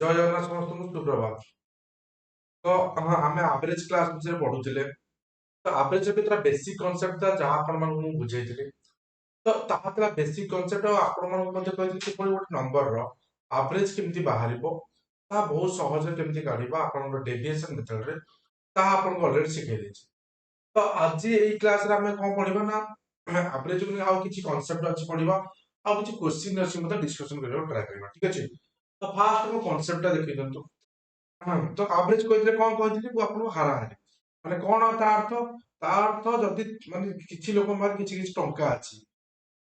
ଜୟ ଜଗନ୍ନାଥ ସମସ୍ତଙ୍କୁ ସୁପ୍ରଭାତ। ତ ଆମେ ଆଭରେଜ କ୍ଲାସ ବିଷୟରେ ପଢୁଥିଲେ। ତ ଆଭରେଜ ଭିତରେ ବେସିକ କନସେପ୍ଟ था ଯାହା ଆପଣ ମାନଙ୍କୁ ମୁଁ ବୁଝେଇଥିଲି। ତ ତାହା ଥିଲା ବେସିକ କନସେପ୍ଟ ଆଉ ଆପଣ ମାନଙ୍କୁ ମଧ୍ୟ କହିଥିଲି କିପରି ଗୋଟେ ନମ୍ବରର ଆଭରେଜ କେମିତି ବାହାରିବ, ତାହା ବହୁତ ସହଜରେ କେମିତି କାଢିବା ଆପଣଙ୍କର ଡେଭିଏସନ ମେଥଡରେ, ତାହା ଆପଣଙ୍କୁ ଅଲରେଡି ଶିଖେଇ ଦେଇଛି। ତ ଆଜି ଏଇ କ୍ଲାସରେ ଆମେ କଣ ପଢିବା ନା ଆଭରେଜ ଆଉ କିଛି କନସେପ୍ଟ ଅଛି ପଢିବା, ଆଉ କିଛି କ୍ୱେଶ୍ଚିନ୍ ଅଛି ମଧ୍ୟ ଡିସ୍କସନ କରିବାକୁ ଟ୍ରାଏ କରିବା। ଠିକ ଅଛି। ତ ଫାଷ୍ଟ ମୁଁ କନସେପ୍ଟଟା ଦେଖେଇ ଦିଅନ୍ତୁ। ତ ଆଭରେଜ କହିଥିଲେ କଣ କହିଥିଲି ମୁଁ ଆପଣଙ୍କୁ ହାରାହାରି ମାନେ କଣ ତା ଅର୍ଥ ଯଦି ମାନେ କିଛି ଲୋକଙ୍କ ପାଖରେ କିଛି କିଛି ଟଙ୍କା ଅଛି,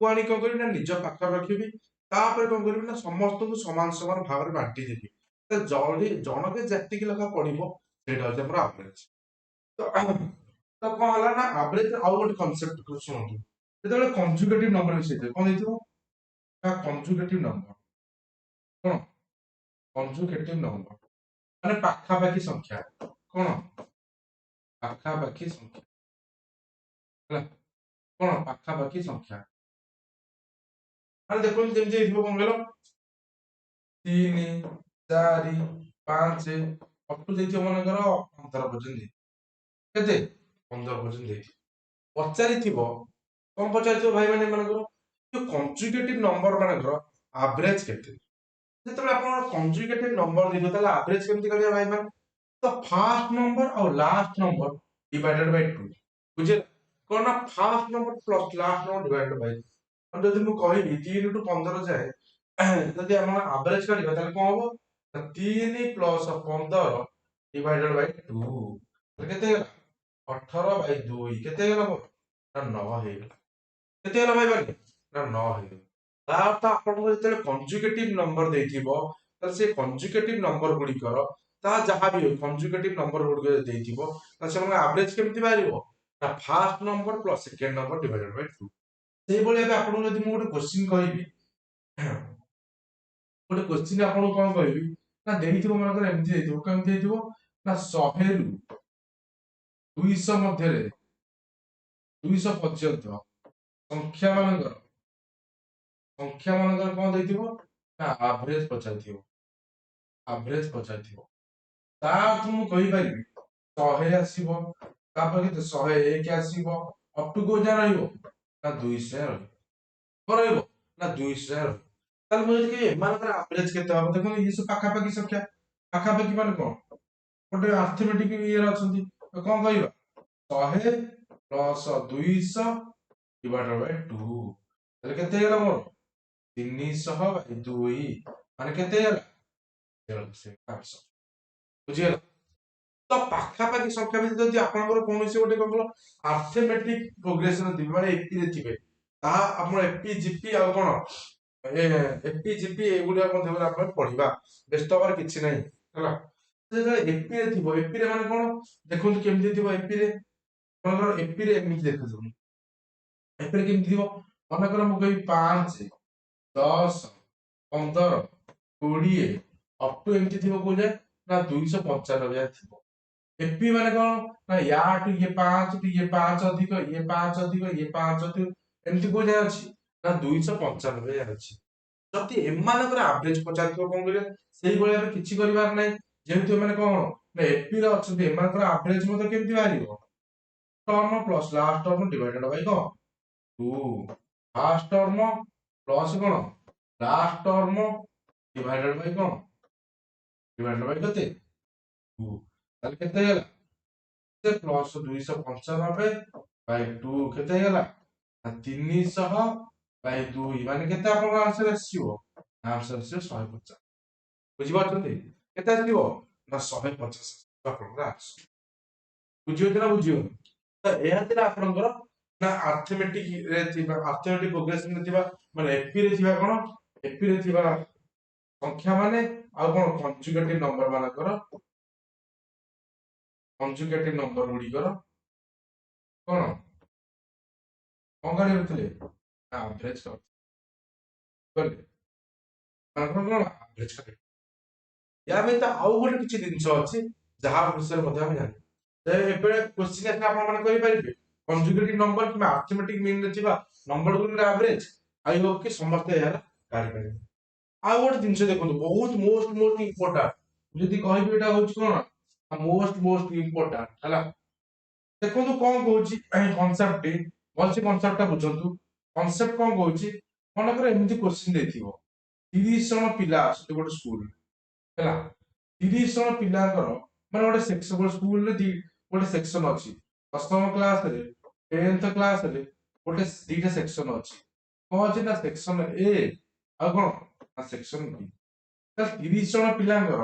ମୁଁ ଆଣି କଣ କରିବି ନା ନିଜ ପାଖରେ ରଖିବି, ତାପରେ କଣ କରିବି ନା ସମସ୍ତଙ୍କୁ ସମାନ ସମାନ ଭାବରେ ବାଣ୍ଟି ଦେବି। ତ ଜଣକେ ଯେତିକି ଲେଖା ପଡିବ ସେଇଟା ହଉଛି ଆମର ଆଭରେଜ। ତ ତ କଣ ହେଲା ନା ଆଭରେଜ ଆଉ ଗୋଟେ କନସେପ୍ଟ ଶୁଣନ୍ତୁ। ଯେତେବେଳେ କନଜୁଗେଟିଭ ନମ୍ବର ମିଶେଇଥିବେ କଣ ହେଇଥିବ ନା କନଜୁଗେଟିଭ ନମ୍ବର। କଣ କନଜୁଗେଟିଭ ନମ୍ବର ମାନେ ପାଖାପାଖି ସଂଖ୍ୟା। କଣ ପାଖାପାଖି ସଂଖ୍ୟା ହେଲା। କଣ ପାଖାପାଖି ସଂଖ୍ୟା ମାନେ ଦେଖନ୍ତୁ ଯେମିତି ହେଇଥିବ କଣ କହିଲ 3 4 5 ଅପ ଟୁ ଦେଇଥିବ ମନେକର 15 ପର୍ଯ୍ୟନ୍ତ କେତେ 15 ପର୍ଯ୍ୟନ୍ତ ଦେଇଥିବ। ପଚାରିଥିବ କଣ ପଚାରିଥିବ ଭାଇ ମାନେ ମାନଙ୍କର ଯୋଉ କନଜୁଗେଟିଭ ନମ୍ବର ମାନଙ୍କର ଆଭରେଜ କେତେ। ଯେତେବେଳେ ଆପଣ କନଜୁଗେଟିଭ ନମ୍ବର ଦେଇଥିବ ତାହେଲେ ଆଭରେଜ କେମିତି କାଢିବା ଭାଇ ମାନେ। ତ ଫାଷ୍ଟ ନମ୍ବର ଆଉ ଲାଷ୍ଟ ନମ୍ବର ଡିଭାଇଡେଡ ବାଇ 2 ବୁଝିଲେ। କଣ ନା first number plus last number divided by 2। ଯଦି ମୁଁ କହିବି 3 ରୁ 15 ଯାଏ ଯଦି ଆମେ ଆଭରେଜ କାଢିବା ତାହେଲେ କଣ ହବ 3 ପ୍ଲସ 15 ଡିଭାଇଡେଡ ବାଇ 2 କେତେ ହେଲା 18 ବାଇ 2 କେତେ ହେଇଗଲା ମୋର ନା 9 ହେଇଗଲା। କେତେ ହେଲା ଭାଇ ମାନେ ନା 9 ହେଇଗଲା। ତା ଅର୍ଥ ଆପଣଙ୍କୁ ଯେତେବେଳେ କନଜୁଗେଟିଭ ନମ୍ବର ଦେଇଥିବ ତାହେଲେ ସେ କନଜୁଗେଟିଭ ନମ୍ବର ଗୁଡିକର ତାହା ଯାହା ବି ହଉ କନଜୁଗେଟିଭ ନମ୍ବର ଗୁଡିକ ଯଦି ଦେଇଥିବ ତାହେଲେ ସେମାନଙ୍କ ଆଭରେଜ କେମିତି ବାହାରିବ ନା first number plus second number divided by 2। ସେଇଭଳି ଭାବେ ଆପଣଙ୍କୁ ଯଦି ମୁଁ ଗୋଟେ କ୍ୱେଶ୍ଚିନ୍ କହିବି ଗୋଟେ କ୍ୱେଶ୍ଚିନ୍ ଆପଣଙ୍କୁ କଣ କହିବି ନା ଦେଇଥିବ ମନେକର ଏମିତି ଦେଇଥିବ କେମିତି ଦେଇଥିବ ନା 100 ରୁ 200 ମଧ୍ୟରେ 200 ପର୍ଯ୍ୟନ୍ତ ସଂଖ୍ୟା ମାନଙ୍କର କଣ ଦେଇଥିବ ନା ଆଭରେଜ ପଚାରିଥିବ। ଆଭରେଜ ପଚାରିଥିବ ତା ଅର୍ଥ ମୁଁ କହିପାରିବି 100 ଆସିବ, ତାପରେ କେତେ 101 ଆସିବ, ଅପ ଟୁ କୋଉ ଯାଏ ରହିବ ନା 200 ରହିବ। କଣ ରହିବ ନା 200 ରହିବ। ତାହେଲେ ମୁଁ ଯଦି କହିବି ଏମାନଙ୍କର ଆଭରେଜ କେତେ ହବ ଦେଖନ୍ତୁ ଇଏ ସବୁ ପାଖାପାଖି ସଂଖ୍ୟା। ପାଖାପାଖି ମାନେ କଣ ଗୋଟେ ଆର୍ଥମେଟିକ ଇଏରେ ଅଛନ୍ତି। ତ କଣ କହିବା 100 ପ୍ଲସ 200 ଡିଭାଇଡେଡ ବାଇ 2 ତାହେଲେ କେତେ ହେଇଗଲା ମୋର 300 ବାଇ 2 ମାନେ କେତେ ହେଇଗଲା 500। ବୁଝିଗଲା। ତ ପାଖାପାଖି ସଂଖ୍ୟା ଭିତରେ ଯଦି ଆପଣଙ୍କର କୌଣସି ଗୋଟେ କଣ କହିଲ ଆର୍ଥମେଟିକ ପ୍ରୋଗ୍ରେସନ ଥିବେ ମାନେ ଏପି ରେ ଥିବେ ତାହା ଆପଣ ଏପି ଜିପି ଆଉ କଣ ଏପି ଜିପି ଏଗୁଡିକ ମଧ୍ୟ ଆପଣ ପଢିବା, ବ୍ୟସ୍ତ ହବାର କିଛି ନାହିଁ ହେଲା। ଯେତେବେଳେ ଏପି ରେ ଥିବ ଏପି ରେ ମାନେ କଣ ଦେଖନ୍ତୁ କେମିତି ଥିବ ଏପି ରେ ଆପଣଙ୍କର ଏପି ରେ ଏମିତି ଦେଖୁଥିବ। ଏପି ରେ କେମିତି ଥିବ ମନେକର ମୁଁ କହିବି 5 10 15 20 ଅପ ଟୁ ଏମିତି ଥିବ କୋଉ ଯାଏ ନା 295 ଯାଏ ଥିବ। ଏପି ମାନେ କଣ ନା ୟାଠୁ ଇଏ 5 ଇଏ 5 ଅଧିକ ଇଏ 5 ଅଧିକ ଇଏ 5 ଅଧିକ ଏମିତି କୋଉ ଯାଏ ଅଛି ନା 295 ଯାଏ ଅଛି। ଯଦି ଏମାନଙ୍କର ଆଭରେଜ ପଚାରିଥିବ କଣ କରିବେ ସେଇଭଳି ଭାବେ କିଛି କରିବାର ନାହିଁ। ଯେହେତୁ ଏମାନେ କଣ ନା ଏପି ରେ ଅଛନ୍ତି ଏମାନଙ୍କର ଆଭରେଜ ମଧ୍ୟ କେମିତି ବାହାରିବ term plus last term divided Bai କଣ 2 ଫାଷ୍ଟ ଟର୍ମ ପ୍ଲସ କଣ ଲାଷ୍ଟ ଟର୍ମ ଡିଭାଇଡେଡ ବାଇ କଣ ଡିଭାଇଡେଡ ବାଇ କେତେ 2 ତାହେଲେ କେତେ ହେଇଗଲା ସେ ପ୍ଲସ 295 ବାଇ 2 କେତେ ହେଇଗଲା ନା 300 ବାଇ 2 ମାନେ କେତେ ଆପଣଙ୍କର ଆନ୍ସର ଆସିବ ଆନ୍ସର ଆସିବ 150। ବୁଝିପାରୁଛନ୍ତି କେତେ ଆସିବ ନା 150 ଆପଣଙ୍କର ଆନ୍ସର। ବୁଝିହଉଛି ନା ବୁଝିହଉନି। ତ ଏହା ଥିଲା ଆପଣଙ୍କର ନା ଆର୍ଥମେଟିକ ରେ ଥିବା ଆର୍ଥମେଟିକ ପ୍ରୋଗ୍ରେସନ ରେ ଥିବା ମାନେ ଏପି ରେ ଥିବା କଣ ଏପି ରେ ଥିବା ସଂଖ୍ୟା ମାନେ ଆଉ କଣ କନଜୁଗେଟିଭ ନମ୍ବର ମାନଙ୍କର କନଜୁଗେଟିଭ ନମ୍ବର ଗୁଡିକର କଣ କଣ କରିଥିଲେ ନା ଆଭରେଜ କରିଥିଲେ କଣ ଆଭରେଜ କରିଥିଲେ। ୟା ବ୍ୟତୀତ ଆଉ ଗୋଟେ କିଛି ଜିନିଷ ଅଛି ଯାହା ବିଷୟରେ ମଧ୍ୟ ଆମେ ଜାଣିବା। ଏବେ କ୍ୱେଶ୍ଚିନ୍ ଆସିଲେ ଆପଣ ମାନେ କରିପାରିବେ କନଜୁଗେଟିଭ ନମ୍ବର କିମ୍ବା ଆର୍ଥମେଟିକ ମିନ୍ ରେ ଥିବା ନମ୍ବର ଗୁଡିକର ଆଭରେଜ ଆଇ ହୋପ କି ସମସ୍ତେ ଏହାର ଜାଣିପାରିବେ। ଆଉ ଗୋଟେ ଜିନିଷ ଦେଖନ୍ତୁ ବହୁତ ମୋଷ୍ଟ ଇମ୍ପୋର୍ଟାଣ୍ଟ ଯଦି କହିବି ଏଟା ହଉଛି କଣ ମୋଷ୍ଟ ଇମ୍ପୋର୍ଟାଣ୍ଟ ହେଲା। ଦେଖନ୍ତୁ କଣ କହୁଛି କନସେପ୍ଟ ଭଲସେ କନସେପ୍ଟ ଟା ବୁଝନ୍ତୁ। କନସେପ୍ଟ କଣ କହୁଛି, ମନେକର ଏମିତି କ୍ୱେଶ୍ଚିନ୍ ଦେଇଥିବ 30 ଜଣ ପିଲା ଆସୁଛନ୍ତି ଗୋଟେ ସ୍କୁଲ ହେଲା। 30 ଜଣ ପିଲାଙ୍କର ମାନେ ଗୋଟେ ସେକ୍ସନ ସ୍କୁଲରେ ଗୋଟେ ସେକ୍ସନ ଅଛି। ଦଶମ କ୍ଲାସରେ 10th କ୍ଲାସରେ ଗୋଟେ ଦିଟା ସେକ୍ସନ ଅଛି। କଣ ଅଛି ନା ସେକ୍ସନ ଏ ଆଉ କଣ ନା ସେକ୍ସନ ବି। 30 ଜଣ ପିଲାଙ୍କର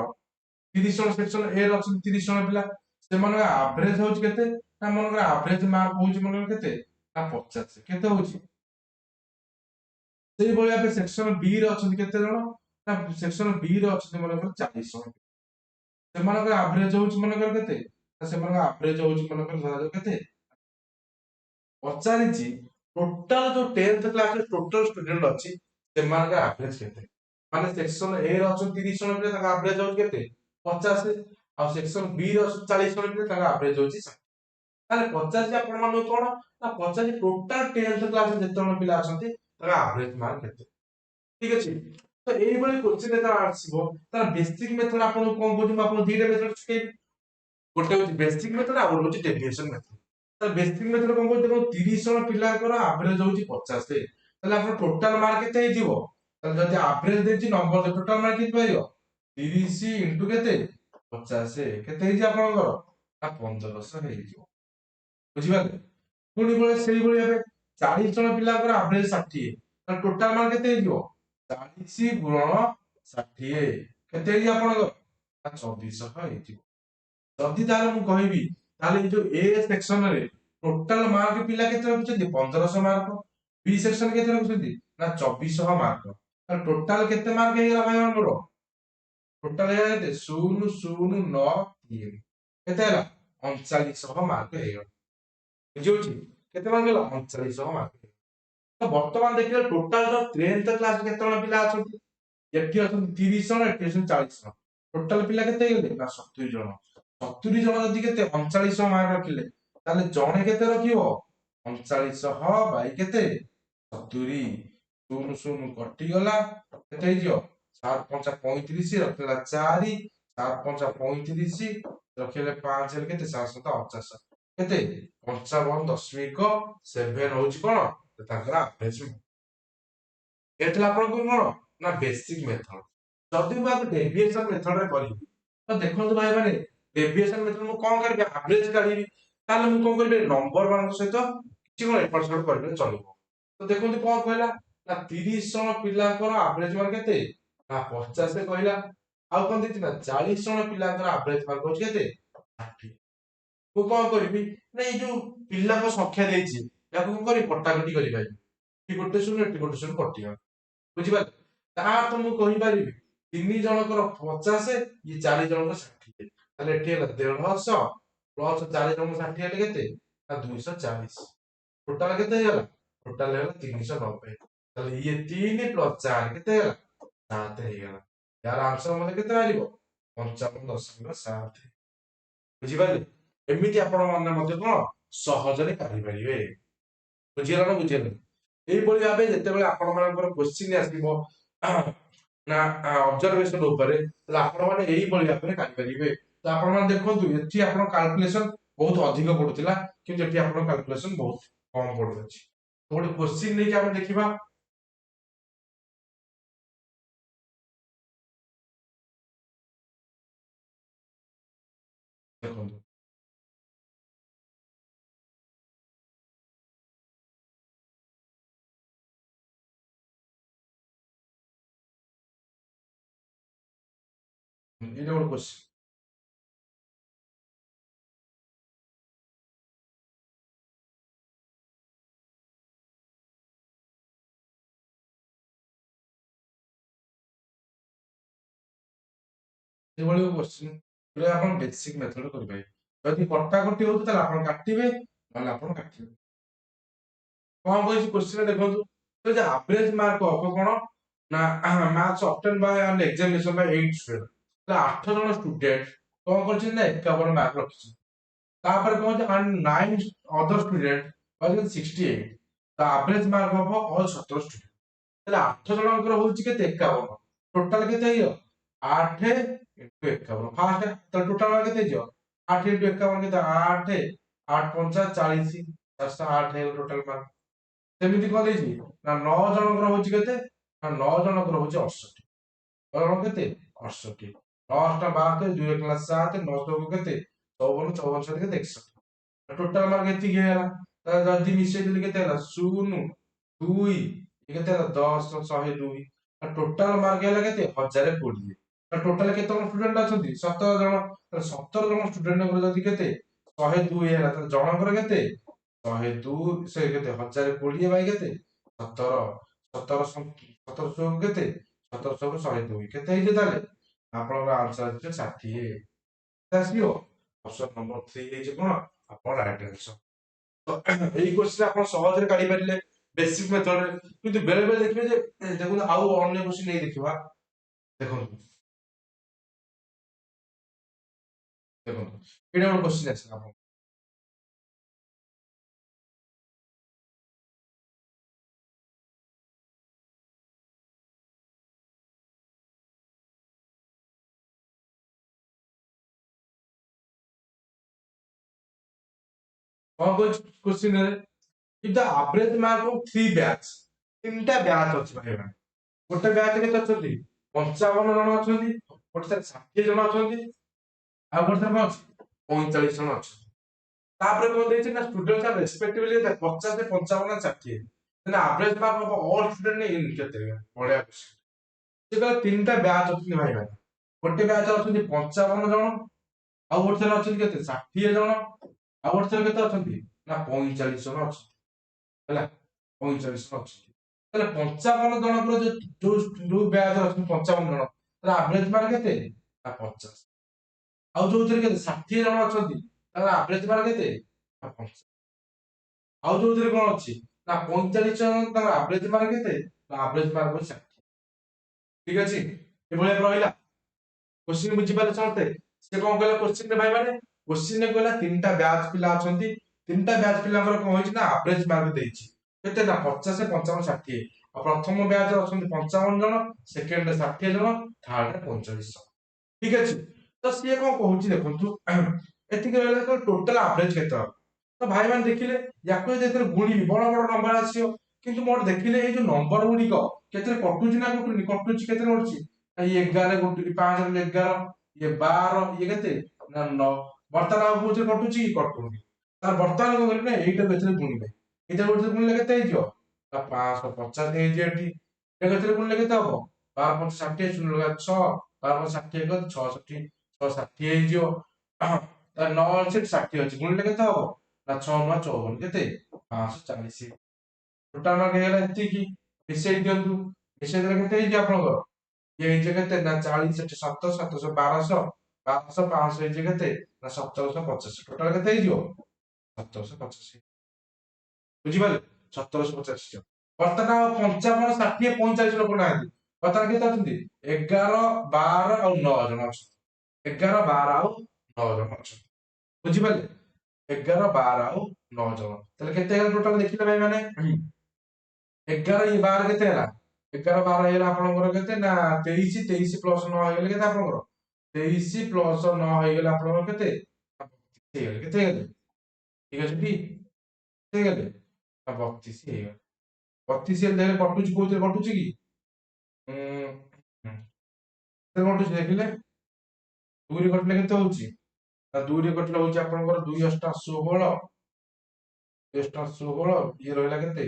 30 ଜଣ ସେକ୍ସନ ଏ ରେ ଅଛନ୍ତି 30 ଜଣ ପିଲା, ସେମାନଙ୍କ ଆଭରେଜ ହଉଛି କେତେ ନା ମନେକର ଆଭରେଜ ମାର୍କ ହଉଛି ମନେକର କେତେ ନା 50। କେତେ ହଉଛି ସେଇଭଳି ଭାବେ ସେକ୍ସନ ବି ରେ ଅଛନ୍ତି କେତେ ଜଣ ନା ସେକ୍ସନ ବି ରେ ଅଛନ୍ତି ମନେକର 40 ଜଣ। ସେମାନଙ୍କର ଆଭରେଜ ହଉଛି ମନେକର କେତେ ନା ସେମାନଙ୍କ ଆଭରେଜ ହଉଛି ମନେକର ଧରାଯାଉ କେତେ ପଚାରିଛି ଟୋଟାଲ ଯୋଉ 10th କ୍ଲାସରେ ଟୋଟାଲ ଷ୍ଟୁଡେଣ୍ଟ ଅଛି ସେମାନଙ୍କ ଆଭରେଜ କେତେ। ମାନେ ସେକ୍ସନ ଏ ରେ ଅଛନ୍ତି 30 ଜଣ ପିଲା, ତାଙ୍କ ଆଭରେଜ ହଉଛି କେତେ 50। ଆଉ ସେକ୍ସନ ବି ରେ ଅଛନ୍ତି 40 ଜଣ ପିଲା, ତାଙ୍କ ଆଭରେଜ ହଉଛି 60। ତାହେଲେ ପଚାରିଛି ଆପଣ ମାନଙ୍କୁ କଣ ନା ପଚାରିଛି ଟୋଟାଲ 10th କ୍ଲାସରେ ଯେତେ ଜଣ ପିଲା ଅଛନ୍ତି ତାଙ୍କ ଆଭରେଜ ମାର୍କ କେତେ। ଠିକ ଅଛି। ତ ଏଇଭଳି କୋଶ୍ଚିନ୍ ଯେତେବେଳେ ଆସିବ ତାର ବେସିକ ମେଥଡ ଆପଣଙ୍କୁ କଣ କହୁଛି, ମୁଁ ଆପଣଙ୍କୁ ଦିଟା ମେଥଡ ଶିଖେଇବି। ଗୋଟେ ହଉଛି ବେସିକ ମେଥଡ ଆଉ ଗୋଟେ ହଉଛି ଡେଭିଏସନ ମେଥଡ। ତ ବେସିକ ମେଥଡ କଣ କହୁଛି ଦେଖନ୍ତୁ 30 ଜଣ ପିଲାଙ୍କର ଆଭରେଜ ହଉଛି 50। ତାହେଲେ ଆପଣ ଟୋଟାଲ ମାର୍କ କେତେ ହେଇଯିବ, ତାହେଲେ ଯଦି ଆଭରେଜ ଦେଇଛି ନମ୍ବର ଟୋଟାଲ ମାର୍କ କେତେ ପାଇବ 30 ଇଣ୍ଟୁ କେତେ 50 କେତେ ହେଇଛି ଆପଣଙ୍କର ନା 1500 ହେଇଯିବ। ବୁଝିପାରିଲେ। ପୁଣି ସେଇଭଳି ଭାବେ 40 ଜଣ ପିଲାଙ୍କର ଆଭରେଜ 60, ତାହେଲେ ଟୋଟାଲ ମାର୍କ କେତେ ହେଇଯିବ 40 ଗୁଣନ 60 କେତେ ହେଇଯିବ ଆପଣଙ୍କର ନା 2400 ହେଇଯିବ। ଯଦି ତାହେଲେ ମୁଁ କହିବି ତାହେଲେ ଏଇ ଯୋଉ ଏ ସେକ୍ସନରେ ଟୋଟାଲ ମାର୍କ ପିଲା କେତେ ରଖୁଛନ୍ତି 1500 ମାର୍କ, ବି ସେକ୍ସନ କେତେ ରଖୁଛନ୍ତି ନା 2400 ମାର୍କ। ତାହେଲେ ଟୋଟାଲ କେତେ ମାର୍କ ହେଇଗଲା ଭାଇ ଆମର, ଟୋଟାଲ ହେଇଗଲା କେତେ 0093 କେତେ ହେଲା 3900 ମାର୍କ ହେଇଗଲା। ବୁଝିହଉଛି କେତେ ମାର୍କ ହେଲା 3900 ମାର୍କ। ତ ବର୍ତ୍ତମାନ ଦେଖିଲେ ଟୋଟାଲ 10th କ୍ଲାସ କେତେ ଜଣ ପିଲା ଅଛନ୍ତି, ଏଠି ଅଛନ୍ତି 30 ଜଣ ଏଠି ଅଛନ୍ତି 40 ଜଣ, ଟୋଟାଲ ପିଲା କେତେ ହେଇଗଲେ ନା 70 ଜଣ। 70 ଜଣ ଯଦି କେତେ 3900 ମାର୍କ ରଖିଲେ, ତାହେଲେ ଜଣେ କେତେ ରଖିବ 3900 ବାଇ କେତେ 70। ଶୂନ ଶୂନ କଟିଗଲା କେତେ ହେଇଯିବ 7 5 35 ରଖିଲା 4 7 5 35 ରଖିଲେ 5 ହେଲେ କେତେ 7 7 49 କେତେ 55.7 ହଉଛି କଣ ତାଙ୍କର ଆଭରେଜ। ଏଥିଲା ଆପଣଙ୍କୁ କଣ ନା ବେସିକ ମେଥଡ। ଯଦି ମୁଁ ଆକୁ ଡେଭିଏସନ ମେଥଡରେ କରିବି ତ ଦେଖନ୍ତୁ ଭାଇ ମାନେ ଡେଭିଏସନ ମେଥଡ ମୁଁ କଣ କରିବି ଆଭରେଜ କାଢିବି, ତାହେଲେ ମୁଁ କଣ କରିବି ନମ୍ବର ମାନଙ୍କ ସହିତ କିଛି କଣ ଏପଟ ସେପଟ କରିଲେ ଚଳିବ। ତ ଦେଖନ୍ତୁ କଣ କହିଲା ନା 30 ଜଣ ପିଲାଙ୍କର ଆଭରେଜ ମାର୍କ କେତେ ନା 50 କହିଲା। ଆଉ କଣ ଦେଇଛି ନା 40 ଜଣ ପିଲାଙ୍କର ଆଭରେଜ ମାର୍କ ହଉଛି କେତେ 60। ମୁଁ କଣ କରିବି ନା ଏଇ ଯୋଉ ପିଲାଙ୍କ ସଂଖ୍ୟା ଦେଇଛି ୟାକୁ କଣ କରିବି କଟାକଟି କରିପାରିବି। ଏଠି ଗୋଟେ ଶୂନ ଏଠି ଗୋଟେ ଶୂନ କଟିଗଲା। ବୁଝିପାରିଲେ। ତା ତ ମୁଁ କହିପାରିବି 3 ଜଣଙ୍କର 50 ଇଏ 4 ଜଣଙ୍କର 60। ତାହେଲେ ଏଠି ହେଲା 150 ପ୍ଲସ 4 ଜଣଙ୍କ 60 ହେଲେ କେତେ ନା 240। ଟୋଟାଲ କେତେ ହେଇଗଲା ଟୋଟାଲ ହେଇଗଲା 390। ତାହେଲେ ଇଏ 3 ପ୍ଲସ 4 କେତେ ହେଲା 7 ହେଇଗଲା। यार आंसर मते केते बाहारिबो 55.7। ବୁଝିପାରିଲେ। ଏମିତି ଆପଣ ମାନେ ମଧ୍ୟ କଣ ସହଜରେ କାଢିପାରିବେ। ବୁଝିଗଲା ନା ବୁଝିଗଲା। ଏଇଭଳି ଭାବେ ଯେତେବେଳେ ଆପଣ ମାନଙ୍କର କ୍ୱେଶ୍ଚିନ୍ ଆସିବ ନା ଅବଜରଭେସନ ଉପରେ, ତାହେଲେ ଆପଣ ମାନେ ଏଇଭଳି ଭାବରେ କାଢିପାରିବେ। ତ ଆପଣ ମାନେ ଦେଖନ୍ତୁ ଏଠି ଆପଣ କାଲକୁଲେସନ ବହୁତ ଅଧିକ ପଡୁଥିଲା, କିନ୍ତୁ ଏଠି ଆପଣ କାଲକୁଲେସନ ବହୁତ କମ ପଡୁଅଛି। ତ ଗୋଟେ କ୍ୱେଶ୍ଚିନ୍ ନେଇକି ଆମେ ଦେଖିବା। ଦେଖନ୍ତୁ ଏଇଟା ଗୋଟେ କ୍ୱେଶ୍ଚିନ୍। ଏଇଭଳି କ୍ୱେଶ୍ଚିନ୍ ଯୋଉଟା ଆପଣ ବେସିକ ମେଥଡ କରିପାରିବେ। ଯଦି କଟାକଟି ହଉଛି ତାହେଲେ ଆପଣ କାଟିବେ, ନହେଲେ ଆପଣ କାଟିବେ। କଣ କହିଛି କ୍ୱେଶ୍ଚିନ୍ ଦେଖନ୍ତୁ, ଯଦି ଆଭରେଜ ମାର୍କ ହବ କଣ ନା marks obtained by an examination by 8 student। ତାହେଲେ 8 ଜଣ ଷ୍ଟୁଡେଣ୍ଟ କଣ କରିଛନ୍ତି ନା 51 ମାର୍କ ରଖିଛନ୍ତି। ତାପରେ କଣ ହଉଛି and 9 other student କରିଛନ୍ତି 68। ତ ଆଭରେଜ ମାର୍କ ହବ all 17 ଷ୍ଟୁଡେଣ୍ଟ। ତାହେଲେ 8 ଜଣଙ୍କର ହଉଛି କେତେ 51, ଟୋଟାଲ କେତେ ହେଇଯିବ 8 into 51 ଫାଷ୍ଟ ତ ଟୋଟାଲ ମାର୍କ କେତେ ହେଇଯିବ 8 into 51 କେତେ 8 8 ପଞ୍ଚା 40 408 ହେଇଗଲା ଟୋଟାଲ ମାର୍କ। ସେମିତି କଣ ଦେଇଛି ନା 9 ଜଣଙ୍କର ହଉଛି କେତେ ନା 9 ଜଣଙ୍କର ହଉଛି 68 ଜଣ କେତେ 68 9 ଟା 12 2 1 7 9 କୁ କେତେ 54 54 7 କେତେ 61 ଟୋଟାଲ ମାର୍କ ଏତିକି ହେଇଗଲା। ଯଦି ମିଶେଇ ଦେଲି କେତେ ହେଲା 0 2 କେତେ ହେଲା 10 102 ଟୋଟାଲ ମାର୍କ ହେଲା କେତେ 1020 ଟୋଟାଲ କେତେ ଜଣ ଷ୍ଟୁଡେଣ୍ଟ ଅଛନ୍ତି 17 ଜଣ 17 ଜଣ ଷ୍ଟୁଡେଣ୍ଟଙ୍କର ଯଦି କେତେ 102 ହେଲା ତାହେଲେ ଜଣଙ୍କର କେତେ 102 ସେ କେତେ 1020 ବାଇ କେତେ 17 17 1700 କେତେ 1700 କୁ 102 କେତେ ହେଇଛି ତାହେଲେ ଆପଣଙ୍କର ଆନ୍ସର ଆସିছে 60 ଆସିବ ଅପସନ ନମ୍ବର 3 ହେଇଛି କଣ ଆପଣ ରାଇଟ ଆନ୍ସର। ତ ଏଇ କୋଶ୍ଚିନ୍ ଆପଣ ସହଜରେ କାଢି ପାରିଲେ ବେସିକ ମେଥଡରେ କିନ୍ତୁ ବେଳେ ବେଳେ ଦେଖିବେ ଯେ ଦେଖନ୍ତୁ ଆଉ ଅନ୍ୟ କୋଶ୍ଚିନ୍ ନେଇ ଦେଖିବା ଦେଖନ୍ତୁ ଦେଖନ୍ତୁ ଏଇଟା ଗୋଟେ କୋଶ୍ଚିନ୍ ଆସିଲା ଆପଣ କଣ କହୁଛି କୋଶ୍ଚିନ୍ ରେ if the average mark of 3 batch ତିନିଟା ବ୍ୟାଚ୍ ଅଛି ଭାଇ ମାନେ ଗୋଟେ ବ୍ୟାଚ୍ କେତେ ଅଛନ୍ତି 55 ଜଣ ଅଛନ୍ତି ଗୋଟେ ଥିରେ 60 ଜଣ ଅଛନ୍ତି ଆଉ ଗୋଟେ ଥିରେ କଣ ଅଛି 45 ଜଣ ଅଛନ୍ତି। ତାପରେ କଣ ଦେଇଛି ନା students are respectively 50 55 60 then average mark of all student in କେତେ ବଢିଆ କୋଶ୍ଚିନ୍ ସେ କହିଲେ ତିନିଟା ବ୍ୟାଚ୍ ଅଛନ୍ତି ଭାଇ ମାନେ ଗୋଟେ ବ୍ୟାଚ୍ ଅଛନ୍ତି 55 ଜଣ ଆଉ ଗୋଟେ ଥିରେ ଅଛନ୍ତି କେତେ 60 ଜଣ ଆଉ ଗୋଟେ ଥିରେ କେତେ ଅଛନ୍ତି ନା 45 ଜଣ ଅଛନ୍ତି ହେଲା 45 ଜଣ ଅଛନ୍ତି ତାହେଲେ 55 ଜଣଙ୍କର ଯୋଉ ବ୍ୟାଚ୍ ଅଛନ୍ତି 55 ଜଣ ତାର ଆଭରେଜ ମାର୍କ କେତେ ନା 50 ଆଉ ଯୋଉଥିରେ କେତେ 60 ଜଣ ଅଛନ୍ତି ତାର ଆଭରେଜ ମାର୍କ କେତେ ନା 50 ଆଉ ଯୋଉଥିରେ କଣ ଅଛି ନା 45 ଜଣ ତାର ଆଭରେଜ ମାର୍କ କେତେ ନା ଆଭରେଜ ମାର୍କ ହଉଛି 60 ଠିକ ଅଛି ଏଭଳିଆ ରହିଲା କୋଶ୍ଚିନ୍ ବୁଝିପାରିଲେ ସମସ୍ତେ ସେ କଣ କହିଲା କୋଶ୍ଚିନ୍ ରେ ଭାଇ ମାନେ କୋଶ୍ଚିନ୍ ରେ କହିଲା ତିନିଟା ବ୍ୟାଚ୍ ପିଲା ଅଛନ୍ତି ତିନିଟା ବ୍ୟାଚ୍ ପିଲାଙ୍କର କଣ ହେଇଛି ନା ଆଭରେଜ ମାର୍କ ଦେଇଛି କେତେ ନା 50 55 60 ଆଉ ପ୍ରଥମ ବ୍ୟାଚ୍ ରେ ଅଛନ୍ତି 55 ଜଣ ସେକେଣ୍ଡ ରେ 60 ଜଣ ଥାର୍ଡ ରେ 45 ଜଣ ଠିକ ଅଛି ତ ସିଏ କଣ କହୁଛି ଦେଖନ୍ତୁ ଏତିକି ରହିଲା ତ ଟୋଟାଲ ଆଭରେଜ କେତେ ହବ ତ ଭାଇ ମାନେ ଦେଖିଲେ ୟାକୁ ଯଦି ଏଥିରେ ଗୁଣିବି ବଡ ବଡ ନମ୍ବର ଆସିବ କିନ୍ତୁ ମୋର ଦେଖିଲେ ଏଇ ଯୋଉ ନମ୍ବର ଗୁଡିକ କେତେରେ କଟୁଛି ନା କଟୁନି କଟୁଛି କେତେରେ କଟୁଛି ଇଏ 11 କଟୁଛି 5 ରେ 11 ଇଏ 12 ଇଏ କେତେ ନା 9 ବର୍ତ୍ତମାନ ଆଉ କୋଉଥିରେ କଟୁଛି କି କଟୁନି ତାର ବର୍ତ୍ତମାନ କଣ କରିବି ନା ଏଇଟାକୁ ଏଥିରେ ଗୁଣିବେ ଏଇଟା ଗୋଟେ ଗୁଣିଲେ କେତେ ହେଇଯିବ ନା 550 ହେଇଯିବ ଏଠି ଏ କେତେରେ ଗୁଣିଲେ କେତେ ହବ 12 5 60 ଶୂନ ଲଗା 6 12 60 ଏକ 66 6 60 ହେଇଯିବ ତାର 9 ଅଛି 60 ଅଛି ଗୁଣିଲେ କେତେ ହବ ନା 6 9 54 କେତେ 540 ଟୋଟାଲ ମାର୍କ ହେଇଗଲା ଏତିକି ମିଶେଇ ଦିଅନ୍ତୁ ମିଶେଇ ଦେଲେ କେତେ ହେଇଛି ଆପଣଙ୍କର ଇଏ ହେଇଛି କେତେ ନା 40 ଏଠି 7 700 1200 1200 500 ହେଇଛି କେତେ ନା 1750 ଟୋଟାଲ କେତେ ହେଇଯିବ 1750 ବୁଝିପାରିଲେ 1750 জন ବର୍ତ୍ତମାନ 55 60 45 ଲୋକ ନାହାନ୍ତି ବର୍ତ୍ତମାନ କେତେ ଅଛନ୍ତି 11 12 ଆଉ 9 ଜଣ ଅଛନ୍ତି 11 12 ଆଉ 9 ଜଣ ଅଛନ୍ତି ବୁଝିପାରିଲେ 11 12 ଆଉ 9 ଜଣ ତାହେଲେ କେତେ ହେଲା ଟୋଟାଲ ଦେଖିଲେ ଭାଇ ମାନେ 11 ଇଏ 12 କେତେ ହେଲା 11 12 ହେଇଗଲା ଆପଣଙ୍କର କେତେ ନା 23 23 ପ୍ଲସ 9 ହେଇଗଲେ କେତେ ଆପଣଙ୍କର 23 ପ୍ଲସ 9 ହେଇଗଲେ ଆପଣଙ୍କର କେତେ ହେଇଗଲେ କେତେ ହେଇଗଲେ ଠିକ ଅଛି ଟି କେତେ ହେଇଗଲେ ନା 32 ହେଇଗଲେ 32 ହେଲେ କଟୁଛି କୋଉଥିରେ କଟୁଛି କି କେତେ କଟୁଛି ଦେଖିଲେ 2 ରେ କଟିଲେ କେତେ ହଉଛି ନା 2 ରେ କଟିଲେ ହଉଛି ଆପଣଙ୍କର 2 ଅଷ୍ଟା 16 2 ଅଷ୍ଟା 16 ଇଏ ରହିଲା କେତେ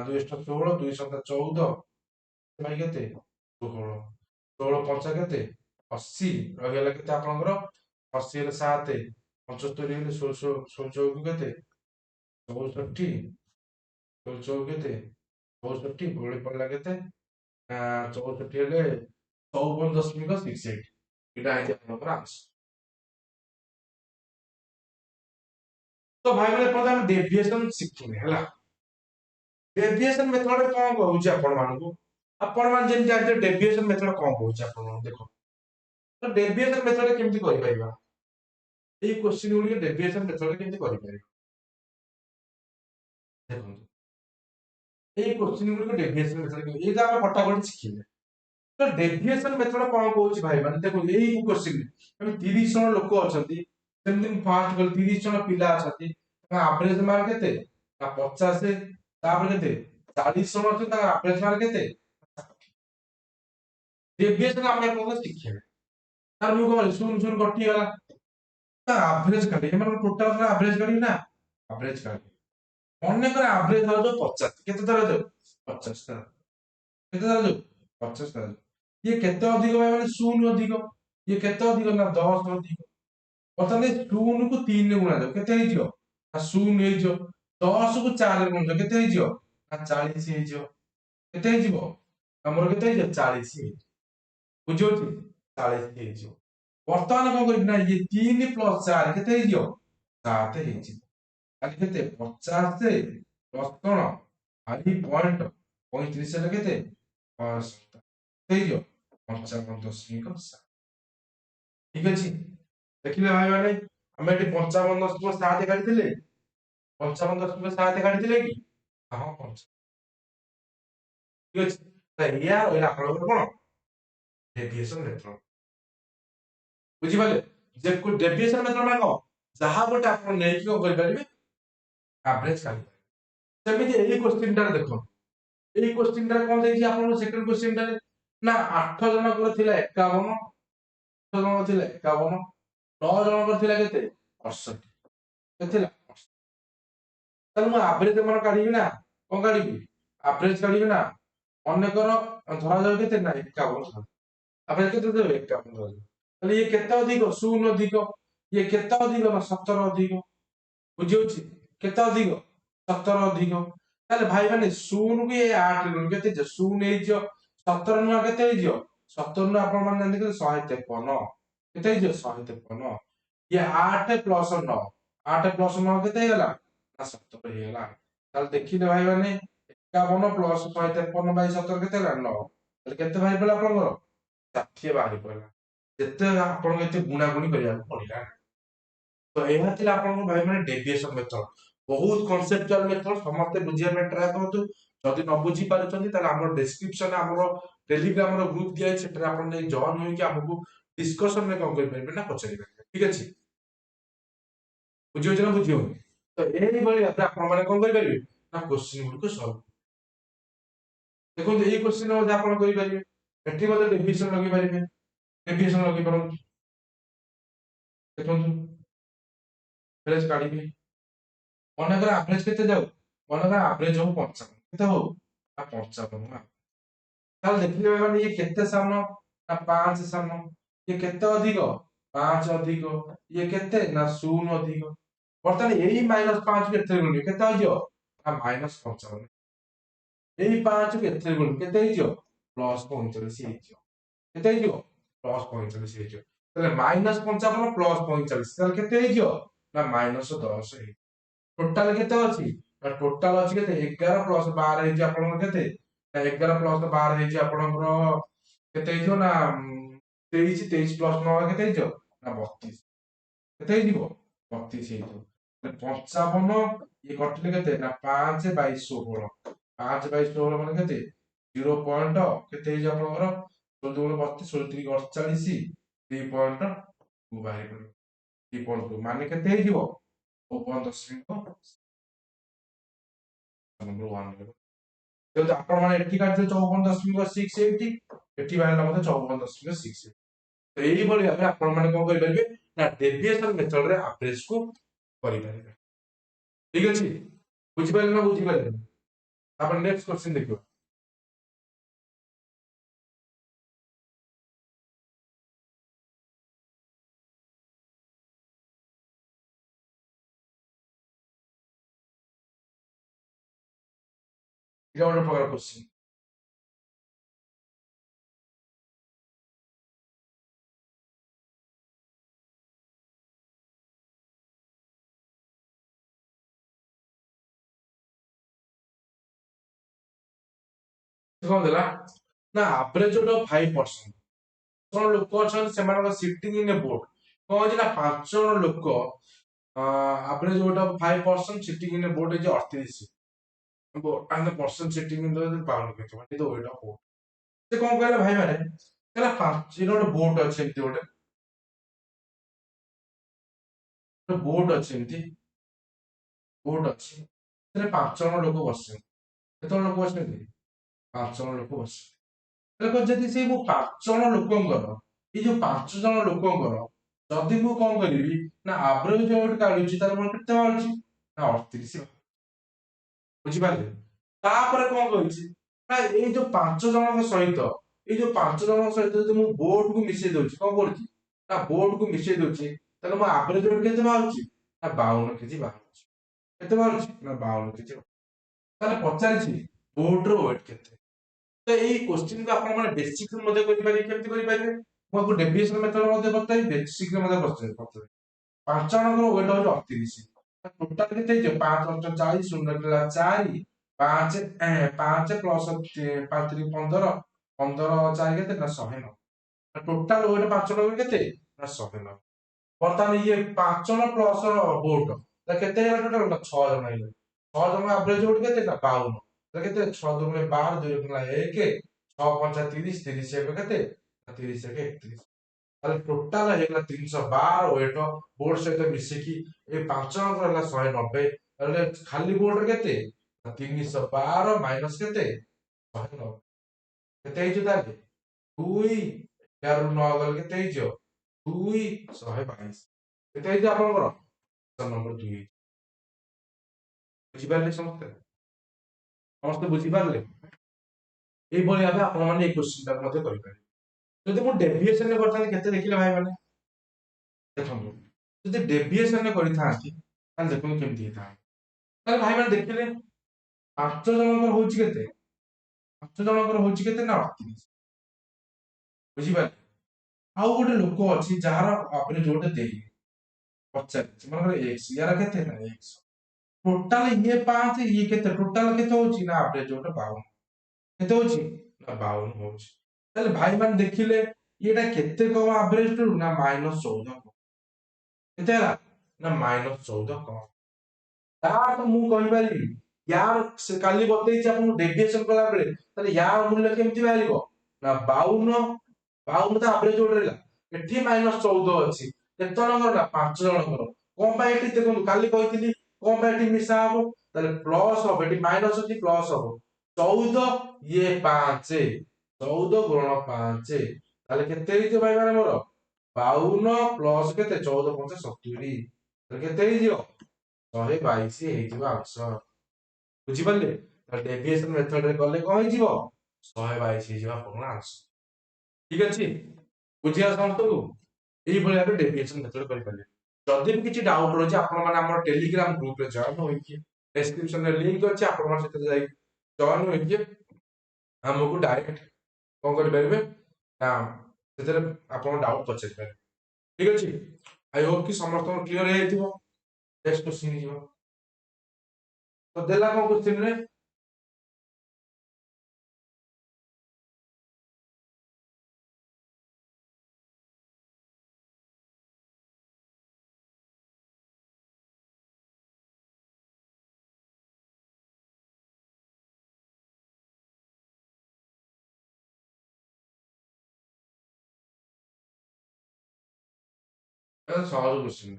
2 ଅଷ୍ଟା 16 2 ସତା 14 ଭାଇ କେତେ 16 16 ପଞ୍ଚା କେତେ 80 ରହିଗଲା କେତେ ଆପଣଙ୍କର 80 ହେଲେ 7 75 ହେଲେ 16 କେତେ 64 16 କେତେ 64 ବଳି ପଡିଲା କେତେ 64 ହେଲେ 54.68 ଏଇଟା ହେଇଛି ଆପଣଙ୍କର ଆନ୍ସର। ତ ଭାଇ ମାନେ ଏପର୍ଯ୍ୟନ୍ତ ଆମେ ଡେଭିଏସନ ଶିଖିନେ ହେଲା ଡେଭିଏସନ ମେଥଡ କଣ କହୁଛି ଆପଣ ମାନଙ୍କୁ ଆପଣ ମାନେ ଯେମିତି ଜାଣିଥିବେ ଡେଭିଏସନ ମେଥଡ କଣ କହୁଛି ଆପଣ ଦେଖ ତ ଡେଭିଏସନ ମେଥଡ କେମିତି କରିପାରିବା ଏଇ କୋଶ୍ଚିନ୍ ଗୁଡିକ ଡେଭିଏସନ ମେଥଡ କେମିତି କରିପାରିବା ଦେଖନ୍ତୁ ଏଇ କୋଶ୍ଚିନ୍ ଗୁଡିକ ଡେଭିଏସନ ମେଥଡ ଏଇଟା ଆମେ ଫଟାଫଟ ଶିଖିଲେ ତ ଡେଭିଏସନ ମେଥଡ କଣ କହୁଛି ଭାଇ ମାନେ ଦେଖନ୍ତୁ ଏଇ କ୍ୱେଶ୍ଚିନ୍ ଆମେ 30 ଜଣ ଲୋକ ଅଛନ୍ତି ସେମିତି ମୁଁ ଫାର୍ଷ୍ଟ କହିଲି 30 ଜଣ ପିଲା ଅଛନ୍ତି ତାଙ୍କ ଆଭରେଜ ମାର୍କ କେତେ ନା 50 ତାପରେ କେତେ 40 ଜଣ ଅଛନ୍ତି ତାଙ୍କ ଆଭରେଜ ମାର୍କ କେତେ ଡେଭିଏସନ ଆମେ କଣ ଶିଖିବା ତାର ମୁଁ କଣ ଶୂନ ଶୂନ କଟିଗଲା ତା ଆଭରେଜ କାଢି ଏମାନଙ୍କ ଟୋଟାଲ ଆଭରେଜ କାଢି ନା ଆଭରେଜ କାଢି ଅନେକର ଆଭରେଜ ହଉଛି 50 କେତେ ଥର ଯାଉ 50 ଥର କେତେ ଥର ଯାଉ 50 ଥର ଇଏ କେତେ ଅଧିକ ଭାଇ ମାନେ ଶୂନ ଅଧିକ ଇଏ କେତେ ଅଧିକ ନା 10 ଅଧିକ ବର୍ତ୍ତମାନ ଶୂନ କୁ 3 ରେ ଗୁଣା ଯାଉ କେତେ ହେଇଯିବ ନା ଶୂନ ହେଇଯିବ 10 କୁ 4 ରେ ଗୁଣା ଯାଉ କେତେ ହେଇଯିବ ନା 40 ହେଇଯିବ କେତେ ହେଇଯିବ ଆମର କେତେ ହେଇଯିବ 40 ହେଇଯିବ ବୁଝିହଉଛି 40 ହେଇଯିବ ବର୍ତ୍ତମାନ କଣ କରିବି ନା ଇଏ 3 ପ୍ଲସ 4 କେତେ ହେଇଯିବ 7 ହେଇଯିବ ତାହେଲେ କେତେ 50 ପ୍ଲସ କଣ ଆରି ପଏଣ୍ଟ 35 ହେଲେ କେତେ ହେଇଯିବ 55.7 ଠିକ ଅଛି ଦେଖିଲେ ଭାଇ ମାନେ ଆମେ ଏଠି 55.7 କାଢିଥିଲେ 55.7 କାଢିଥିଲେ କି ହଁ 55 ଠିକ ଅଛି ତ ଏଇଆ ରହିଲା ଆପଣଙ୍କର କଣ ଡେଭିଏସନ ମେଥଡ ବୁଝିପାରିଲେ ଯେ ଡେଭିଏସନ ମେଥଡ ମାନେ କଣ ଯାହା ଗୋଟେ ଆପଣ ନେଇକି କଣ କରିପାରିବେ ଆଭରେଜ କାଢିପାରିବେ ସେମିତି ଏଇ କ୍ୱେଶ୍ଚିନ୍ ଟା ଦେଖନ୍ତୁ ଏଇ କ୍ୱେଶ୍ଚିନ୍ ଟା କଣ ଦେଇଛି ଆପଣଙ୍କୁ ସେକେଣ୍ଡ କ୍ୱେଶ୍ଚିନ୍ ଟାରେ ନା 8 ଜଣଙ୍କର ଥିଲା 51 ଜଣଙ୍କର ଥିଲା 51 9 ଜଣଙ୍କର ଥିଲା କେତେ 68 କେତେ ଥିଲା ତାହେଲେ ମୁଁ ଆଭରେଜ ମାନ କାଢିବି ନା କଣ କାଢିବି ଆଭରେଜ କାଢିବି ନା ଅନେକର ଧରାଯାଉ କେତେ ନା 51 ଆଭରେଜ କେତେ ଦେବେ 51 ଧରାଯାଉ ତାହେଲେ ଇଏ କେତେ ଅଧିକ ଶୂନ ଅଧିକ ଇଏ କେତେ ଅଧିକ ନା 17 ଅଧିକ ବୁଝିହଉଛି କେତେ ଅଧିକ 17 ଅଧିକ ତାହେଲେ ଭାଇ ମାନେ ଶୂନ କୁ ଏ 8 ରୁ କେତେ ହେଇଯିବ ଶୂନ ହେଇଯିବ 17 ନୂଆ କେତେ ହେଇଯିବ 17 ନୁ ଆପଣ ମାନେ ଜାଣିଥିଲେ 153 କେତେ ହେଇଯିବ 153 ଇଏ 8 ପ୍ଲସ 9 8 ପ୍ଲସ 9 କେତେ ହେଇଗଲା ନା 17 ହେଇଗଲା ତାହେଲେ ଦେଖିଲେ ଭାଇ ମାନେ 51 ପ୍ଲସ 153 ବାଇ 17 କେତେ ହେଲା 9 ତାହେଲେ କେତେ ବାହାରି ପଡିଲା ଆପଣଙ୍କର 60 ବାହାରି ପଡିଲା ଯେତେ ଆପଣଙ୍କୁ ଏତେ ଗୁଣାଗୁଣି କରିବାକୁ ପଡିଲା ତ ଏହା ଥିଲା ଆପଣଙ୍କ ଭାଇ ମାନେ ଡେଭିଏସନ ମେଥଡ ବହୁତ କନସେପଚୁଆଲ ମେଥଡ ସମସ୍ତେ ବୁଝିବା ପାଇଁ ଟ୍ରାଏ କରନ୍ତୁ ଯଦି ନ ବୁଝି ପାରୁଛନ୍ତି ତାହେଲେ ଆମର ଡେସ୍କ୍ରିପସନରେ ଆମର ଟେଲିଗ୍ରାମର ଗ୍ରୁପ ଦିଆଯାଇଛି ସେଠାରେ ଆପଣ ନେଇ ଜଏନ୍ ହୋଇକି ଆମକୁ ଡିସ୍କସନରେ କଣ କରିପାରିବେ ନା ପଚାରି ପାରିବେ ଠିକ ଅଛି ବୁଝିହଉଛି ନା ବୁଝି ହଉନି ତ ଏଇଭଳି ଭାବରେ ଆପଣ ମାନେ କଣ କରିପାରିବେ ନା କୋଶ୍ଚିନ୍ ଗୁଡିକୁ ସଲ୍ଭ ଦେଖନ୍ତୁ ଏଇ କୋଶ୍ଚିନ୍ ମଧ୍ୟ ଆପଣ କରିପାରିବେ ଏଠି ମଧ୍ୟ ଡେଭିଏସନ ଲଗେଇ ପାରିବେ ଡେଭିଏସନ ଲଗେଇ ପାରନ୍ତି ଦେଖନ୍ତୁ ଆଭରେଜ କାଢିବି ମନେକର ଆଭରେଜ କେତେ ଯାଉ ମନେକର ଆଭରେଜ ହଉ 55 କେତେ ହଉ ନା 55 ତାହେଲେ ଦେଖିଲେ ମାନେ ଇଏ କେତେ ସାନ ନା 5 ସାନ ଇଏ କେତେ ଅଧିକ 5 ଅଧିକ ଇଏ କେତେ ନା 0 ଅଧିକ ବର୍ତ୍ତମାନ ଏଇ -5 କୁ ଏଥିରେ ଗୁଣିବେ କେତେ ହେଇଯିବ ନା -55 ଏଇ 5 କୁ ଏଥିରେ ଗୁଣିବେ କେତେ ହେଇଯିବ +45 ହେଇଯିବ କେତେ ହେଇଯିବ +45 ହେଇଯିବ ତାହେଲେ -55 +45 ତାହେଲେ କେତେ ହେଇଯିବ ନା -10 ହେଇଯିବ ଟୋଟାଲ କେତେ ଅଛି ନା ଟୋଟାଲ ଅଛି କେତେ 11 ପ୍ଲସ 12 ହେଇଛି ଆପଣଙ୍କର କେତେ ନା 11 ପ୍ଲସ 12 ହେଇଛି ଆପଣଙ୍କର କେତେ ହେଇଯିବ ନା 23 23 ପ୍ଲସ 9 କେତେ ହେଇଯିବ ନା 32 କେତେ ହେଇଯିବ 32 ହେଇଯିବ 55 ଇଏ କଟିଲେ କେତେ ନା 5 ବାଇ 16 5 ବାଇ 16 ମାନେ କେତେ 0 ପଏଣ୍ଟ କେତେ ହେଇଯିବ ଆପଣଙ୍କର 16 32 16 38 3 ପଏଣ୍ଟ ବାହାରି ପଡିବ 3.2 ମାନେ କେତେ ହେଇଯିବ 54.6 ଯେହେତୁ ଆପଣ ମାନେ ଏଠି କାଟିଲେ 54.6 ଏଠି ବାହାରିଲା ମଧ୍ୟ 54.6 ତ ଏଇଭଳି ଭାବରେ ଆପଣ ମାନେ କଣ କରିପାରିବେ ନା ଡେଭିଏସନ ମେଥଡରେ ଆଭରେଜ କୁ କରିପାରିବେ ଠିକ ଅଛି ବୁଝିପାରିଲେ ନା ବୁଝିପାରିଲେ ତାପରେ ନେକ୍ସଟ କ୍ୱେଶ୍ଚନ ଦେଖିବା ଏଇଟା ଗୋଟେ ପ୍ରକାର କ୍ୱେଶ୍ଚନ କଣ ଦେଲା ନା ଆଭରେଜ ଗୋଟେ 5% ଜଣ ଲୋକ ଅଛନ୍ତି ସେମାନଙ୍କ ସିଟିଂ ଇନ ଏ ବୋଟ କଣ ହଉଛି ନା 5 ଜଣ ଲୋକ ଆଭରେଜ ଗୋଟେ 5% ସିଟିଂ ଇନ ଏ ବୋଟ ହେଇଛି 38 and the person sitting in the bound with what is the weight of boat ସେ କଣ କହିଲେ ଭାଇ ମାନେ, କହିଲା ପାଞ୍ଚ ଗୋଟେ ବୋଟ ଅଛି, ଏମିତି ଗୋଟେ ବୋଟ ଅଛି, ଏମିତି ବୋଟ ଅଛି, ସେଥିରେ 5 ଜଣ ଲୋକ ବସିଛନ୍ତି। କେତେ ଜଣ ଲୋକ ବସିଛନ୍ତି? 5 ଜଣ ଲୋକ ବସିଛନ୍ତି। ଦେଖ ଯଦି ସେଇ ମୁଁ 5 ଜଣ ଲୋକଙ୍କର, ଏଇ ଯୋଉ 5 ଜଣ ଲୋକଙ୍କର ଯଦି ମୁଁ କଣ କରିବି ନା ଆଭରେଜ ୱେଟ କାଢୁଛି, ତାହେଲେ ମୋର କେତେ ବାହାରୁଛି ନା 38। ବୁଝିପାରିଲେ? ତାପରେ କଣ କରିଛି ନା ଏଇ ଯୋଉ 5 ଜଣଙ୍କ ସହିତ, ଏଇ ଯୋଉ 5 ଜଣଙ୍କ ସହିତ ଯଦି ମୁଁ ବୋର୍ଡ କୁ ମିଶେଇ ଦଉଛି, କଣ କରୁଛି ନା ବୋର୍ଡ କୁ ମିଶେଇ ଦଉଛି, ତାହେଲେ ମୋ ଆଭରେଜ ୱେଟ କେତେ ବାହାରୁଛି ନା 52 କେଜି ବାହାରୁଛି। କେତେ ବାହାରୁଛି ନା 52 କେଜି। ତାହେଲେ ପଚାରିଛି ବୋର୍ଡ ର ୱେଟ କେତେ। ତ ଏଇ କୋଶ୍ଚିନ୍ କୁ ଆପଣ ମାନେ ବେସିକ ରୁ ମଧ୍ୟ କରିପାରିବେ। କେମିତି କରିପାରିବେ? ମୁଁ ଆପଣଙ୍କୁ ଡେଭିଏସନ ମେଥଡ ମଧ୍ୟ ବତାଇବି, ବେସିକ ରେ ମଧ୍ୟ ପଚାରିବି। 5 ଜଣଙ୍କର ୱେଟ ହଉଛି 38। ଟୋଟାଲ କେତେ ହେଇଯିବ? 5×8 = 40, ଶୂନ ଥିଲା 4, 5 5 ପ୍ଲସ 5 15, 15 4 କେତେ ନା 109। ଟୋଟାଲ ୱେଟ 5 ଜଣଙ୍କର କେତେ ନା 109। ବର୍ତ୍ତମାନ ଇଏ 5 ଜଣ ପ୍ଲସ ବୋଟ କେତେ ହେଇଗଲା? ଟୋଟାଲ ନା 6 ଜଣ ହେଇଗଲେ। 6 ଜଣ ଆଭରେଜ ୱେଟ କେତେ ନା 52। କେତେ? 6 ଦୁଗୁଣେ 12, 2 ଗୁଣେ 1, 6 ପଞ୍ଚା 30, 30 ଏକ କେତେ ନା 30 ଏକ 31। ତାହେଲେ ଟୋଟାଲ ହେଇଗଲା 312 ୱେଟ ବୋର୍ଡ ସହିତ ମିଶିକି। ଏ 5 ଜଣଙ୍କର ହେଲା 190। ତାହେଲେ ଖାଲି ବୋର୍ଡରେ କେତେ ନା 312 ମାଇନସ କେତେ 190। କେତେ ହେଇଯିବ ତାହେଲେ? 2 11 ରୁ 9 ଗଲେ କେତେ ହେଇଯିବ? 2 122। କେତେ ହେଇଯିବ ଆପଣଙ୍କର? ଅପସନ ନମ୍ବର 2 ହେଇଯିବ। ବୁଝିପାରିଲେ ସମସ୍ତେ? ସମସ୍ତେ ବୁଝିପାରିଲେ? ଏଇଭଳି ଭାବେ ଆପଣ ମାନେ ଏଇ କୋଶ୍ଚିନ୍ ଟାକୁ ମଧ୍ୟ କରିପାରିବେ। ଯଦି ମୁଁ ଡେଭିଏସନ ରେ କରିଥାନ୍ତି, କେତେ ଦେଖିଲେ ଭାଇ ମାନେ? ଦେଖନ୍ତୁ, ଯଦି ଡେଭିଏସନ ରେ କରିଥାନ୍ତି ତାହେଲେ ଦେଖନ୍ତୁ କେମିତି ହେଇଥାନ୍ତା। ତାହେଲେ ଭାଇ ମାନେ ଦେଖିଲେ 5 ଜଣଙ୍କର ହଉଛି କେତେ? 5 ଜଣଙ୍କର ହଉଛି କେତେ ନା 38। ବୁଝିପାରିଲେ? ଆଉ ଗୋଟେ ଲୋକ ଅଛି ଯାହାର ଆଭରେଜ ଗୋଟେ ଦେଇନି, ପଚାରିଛି ମନେକର x, ୟାର କେତେ ନା x। ଟୋଟାଲ ଇଏ 5, ଇଏ କେତେ? ଟୋଟାଲ କେତେ ହଉଛି ନା ଆଭରେଜ ଗୋଟେ 52। କେତେ ହଉଛି ନା 52 ହଉଛି। ତାହେଲେ ଭାଇ ମାନେ ଦେଖିଲେ ଏଇଟା କେତେ କମ ଆଭରେଜ ଠୁ ନା -14 କମ। କେତେ ହେଲା ନା -14 କମ। ତାଠୁ ମୁଁ କହିପାରିବି ୟାର କାଲି ବତେଇଛି ଆପଣଙ୍କୁ ଡେଭିଏସନ କଲା ବେଳେ, ତାହେଲେ ୟାର ମୂଲ୍ୟ କେମିତି ବାହାରିବ ନା 52। 52 ତ ଆଭରେଜ ଗୋଟେ ରହିଲା। ଏଠି -14 ଅଛି। କେତେ ଜଣଙ୍କର ନା 5 ଜଣଙ୍କର। କଣ ପାଇଁ ଏଠି ଦେଖନ୍ତୁ, କାଲି କହିଥିଲି କଣ ପାଇଁ ଏଠି ମିଶା ହବ? ତାହେଲେ ପ୍ଲସ ହବ, ଏଠି ମାଇନସ ଅଛି ପ୍ଲସ ହବ। 14 ଇଏ 5, 14 ଗୁଣନ 5, ତାହେଲେ କେତେ ହେଇଯିବ ଭାଇ ମାନେ ମୋର? 52 ପ୍ଲସ କେତେ 14 5 70। ତାହେଲେ କେତେ ହେଇଯିବ? 122 ହେଇଯିବ ଆନ୍ସର। ବୁଝିପାରିଲେ? ତାହେଲେ ଡେଭିଏସନ ମେଥଡ ରେ କଲେ କଣ ହେଇଯିବ? 122 ହେଇଯିବ ଆପଣଙ୍କ ଆନ୍ସର। ଠିକ ଅଛି? ବୁଝିବା ସମସ୍ତଙ୍କୁ? ଏଇଭଳି ଭାବେ ଡେଭିଏସନ ମେଥଡ କରିପାରିବେ। ଯଦି ବି କିଛି ଡାଉଟ ରହୁଛି, ଆପଣ ମାନେ ଆମର ଟେଲିଗ୍ରାମ ଗ୍ରୁପରେ ଜଏନ ହୋଇକି, ଡେସ୍କ୍ରିପସନ ରେ ଲିଙ୍କ ଅଛି, ଆପଣ ମାନେ ସେଥିରେ ଯାଇ ଜଏନ ହୋଇକି ଆମକୁ ଡାଇରେକ୍ଟ କଣ କରିପାରିବେ ନା ସେଥିରେ ଆପଣ ଡାଉଟ ପଚାରି ପାରିବେ। ଠିକ ଅଛି? ଆଇ ହୋପ କି ସମସ୍ତଙ୍କୁ କ୍ଲିୟର ହେଇଯାଇଥିବ। ନେକ୍ସଟ କ୍ୱେଶ୍ଚିନ ଯିବ। ତ ଦେଲା କଣ କ୍ୱେଶ୍ଚିନ ରେ? ସହଜ କ୍ୱେଶ୍ଚିନ।